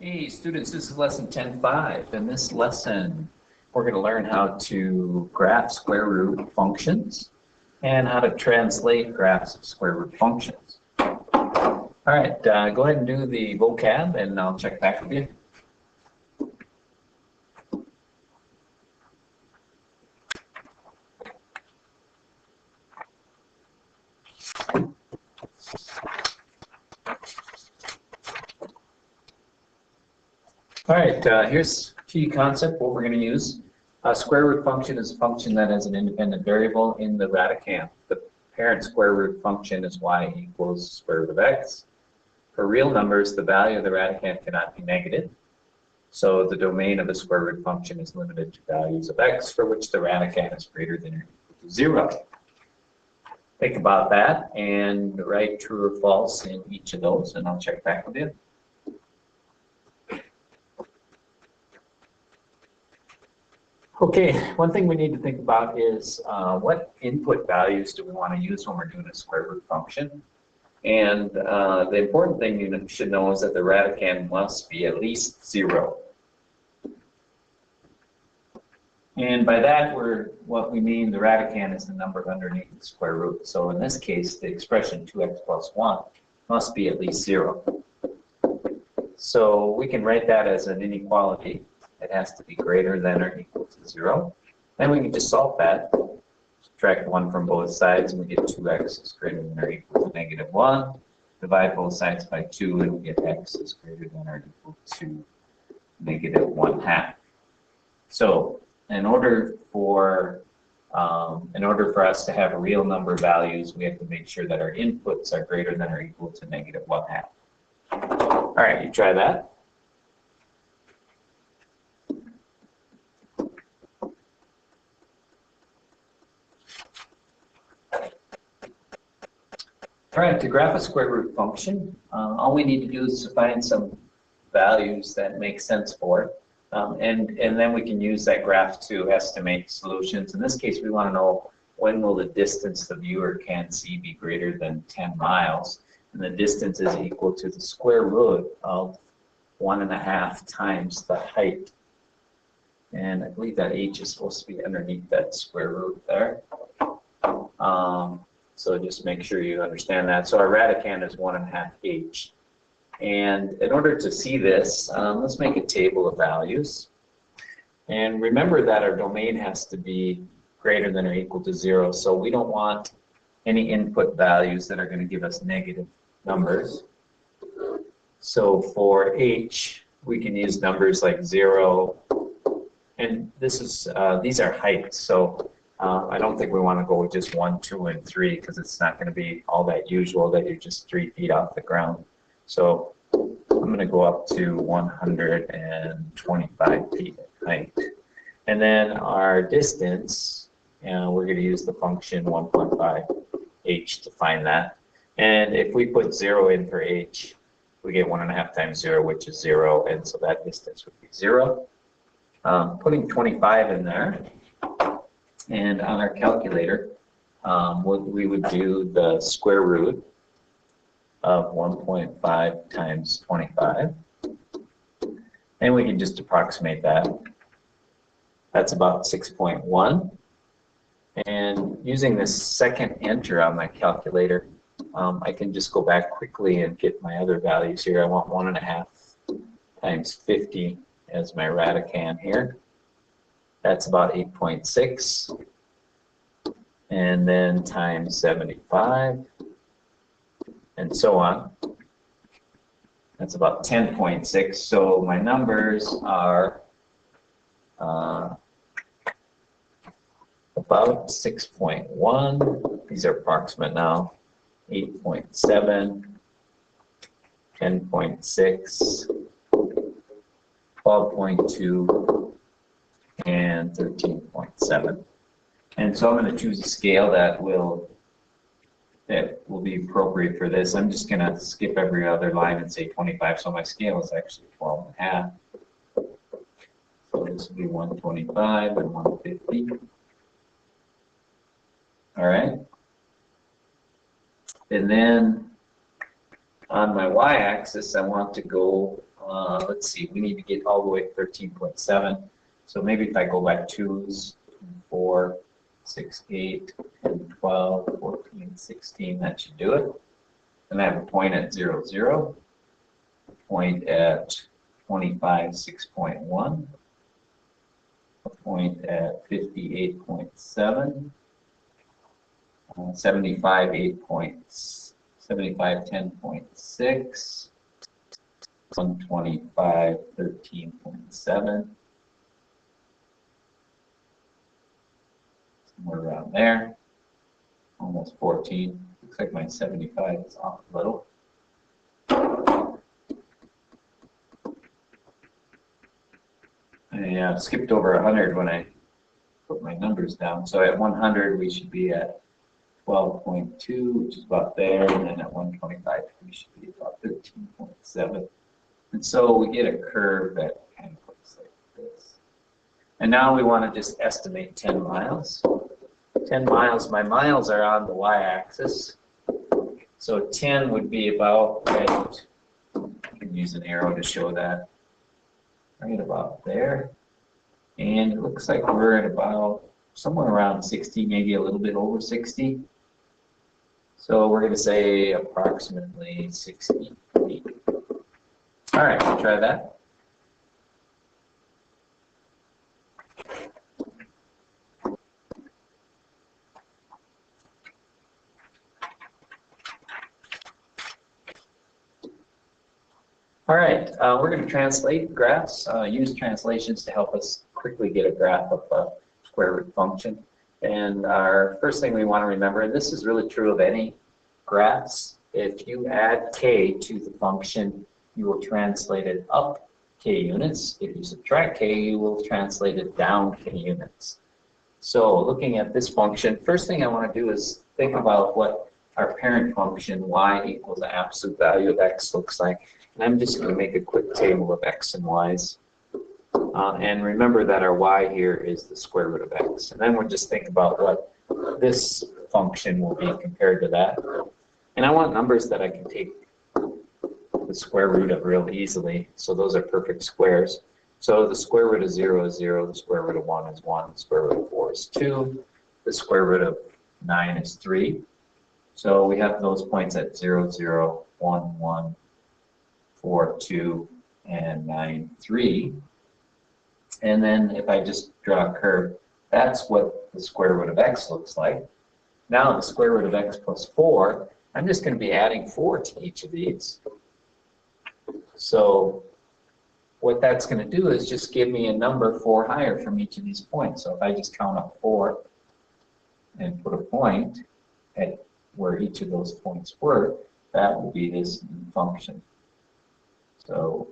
Hey students, this is lesson 10.5. In this lesson, we're going to learn how to graph square root functions and how to translate graphs of square root functions. All right, go ahead and do the vocab and I'll check back with you. All right, here's key concept, what we're going to use. A square root function is a function that has an independent variable in the radicand. The parent square root function is y equals square root of x. For real numbers, the value of the radicand cannot be negative. So the domain of the square root function is limited to values of x for which the radicand is greater than or equal to 0. Think about that and write true or false in each of those, and I'll check back with you. Okay, one thing we need to think about is what input values do we want to use when we're doing a square root function. And the important thing you should know is that the radicand must be at least 0. And by that, what we mean, the radicand is the number underneath the square root. So in this case, the expression 2x plus 1 must be at least 0. So we can write that as an inequality. It has to be greater than or equal to 0. Then we can just solve that. Subtract 1 from both sides, and we get 2x is greater than or equal to negative 1. Divide both sides by 2, and we get x is greater than or equal to negative 1/2. So in order for us to have real number values, we have to make sure that our inputs are greater than or equal to negative 1/2. All right, you try that. All right, to graph a square root function, all we need to do is to find some values that make sense for it. And then we can use that graph to estimate solutions. In this case, we want to know when will the distance the viewer can see be greater than 10 miles. And the distance is equal to the square root of 1.5 times the height. And I believe that h is supposed to be underneath that square root there. So just make sure you understand that. So our radicand is 1.5 h. And in order to see this, let's make a table of values. And remember that our domain has to be greater than or equal to 0. So we don't want any input values that are going to give us negative numbers. So for h, we can use numbers like 0. And this is these are heights. So I don't think we want to go with just 1, 2, and 3 because it's not going to be all that usual that you're just 3 feet off the ground. So I'm going to go up to 125 feet height. And then our distance, we're going to use the function 1.5 h to find that. And if we put 0 in for h, we get 1.5 times 0, which is 0. And so that distance would be 0. Putting 25 in there. And on our calculator, we would do the square root of 1.5 times 25. And we can just approximate that. That's about 6.1. And using this second enter on my calculator, I can just go back quickly and get my other values here. I want 1.5 times 50 as my radicand here. That's about 8.6, and then times 75, and so on. That's about 10.6. So my numbers are about 6.1. These are approximate now. 8.7, 10.6, 12.2. and 13.7. And so I'm going to choose a scale that will be appropriate for this. I'm just going to skip every other line and say 25. So my scale is actually 12.5. So this will be 125 and 150. All right. And then on my y-axis, I want to go let's see, we need to get all the way to 13.7. So maybe if I go by 2s, 4, 6, 8, 10, 12, 14, 16, that should do it. And I have a point at 0, 0, a point at 25, 6.1, a point at 58.7, 75, 8 points, 75, 10.6, 125, 13.7, somewhere around there, almost 14. Looks like my 75 is off a little. I skipped over 100 when I put my numbers down. So at 100, we should be at 12.2, which is about there, and then at 125, we should be about 13.7. And so we get a curve that kind of looks like this. And now we want to just estimate 10 miles. 10 miles, my miles are on the y-axis. So 10 would be about, right, you can use an arrow to show that, right about there. And it looks like we're at about somewhere around 60, maybe a little bit over 60. So we're going to say approximately 60 feet. All right, we'll try that. All right, we're going to translate graphs, use translations to help us quickly get a graph of a square root function. And our first thing we want to remember, and this is really true of any graphs, if you add k to the function, you will translate it up k units. If you subtract k, you will translate it down k units. So looking at this function, first thing I want to do is think about what our parent function y equals the absolute value of x looks like. And I'm just going to make a quick table of x and y's. And remember that our y here is the square root of x. And then we'll just think about what this function will be compared to that. And I want numbers that I can take the square root of real easily. So those are perfect squares. So the square root of 0 is 0. The square root of 1 is 1. The square root of 4 is 2. The square root of 9 is 3. So we have those points at 0, 0, 1, 1, 4, 2, and 9, 3. And then if I just draw a curve, that's what the square root of x looks like. Now the square root of x plus 4, I'm just going to be adding 4 to each of these. So what that's going to do is just give me a number 4 higher from each of these points. So if I just count up 4 and put a point at where each of those points were, that will be this function. So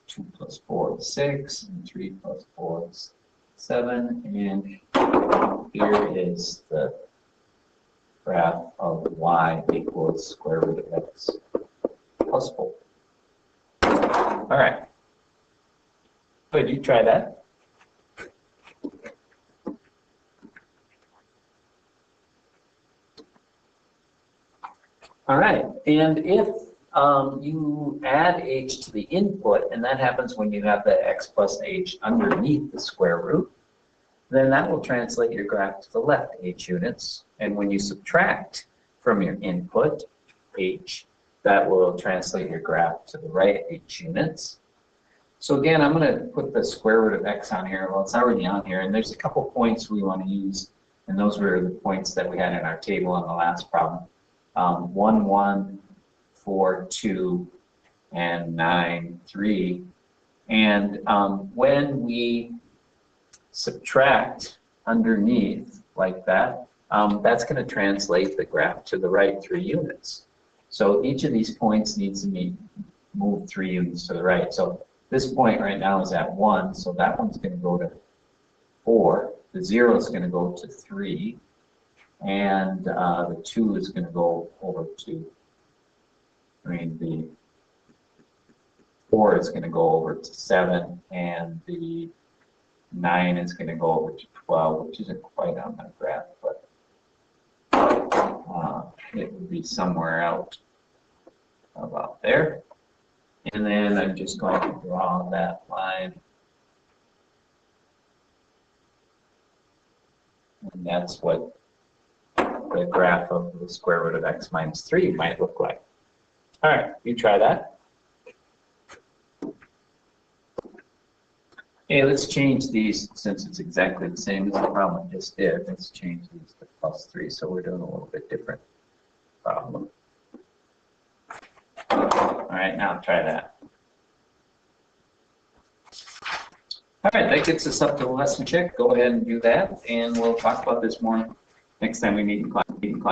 2 plus 4 is 6, and 3 plus 4 is 7, and here is the graph of y equals square root of x plus 4. All right. Good, you try that. All right, and if you add h to the input, and that happens when you have the x plus h underneath the square root, then that will translate your graph to the left h units. And when you subtract from your input, h, that will translate your graph to the right h units. So again, I'm going to put the square root of x on here. Well, it's already on here, and there's a couple points we want to use, and those were the points that we had in our table on the last problem. 1, 1, 4, 2, and 9, 3. And when we subtract underneath like that, that's going to translate the graph to the right 3 units. So each of these points needs to be moved 3 units to the right. So this point right now is at 1, so that one's going to go to 4. The 0 is going to go to 3. And the 2 is going to go over to, the 4 is going to go over to 7, and the 9 is going to go over to 12, which isn't quite on my graph, but it would be somewhere out about there. And then I'm just going to draw that line. And that's what the graph of the square root of x minus 3 might look like. All right, you try that. Okay, let's change these since it's exactly the same as the problem we just did. Let's change these to +3, so we're doing a little bit different problem. All right, now try that. All right, that gets us up to the lesson check. Go ahead and do that, and we'll talk about this more next time we meet in class.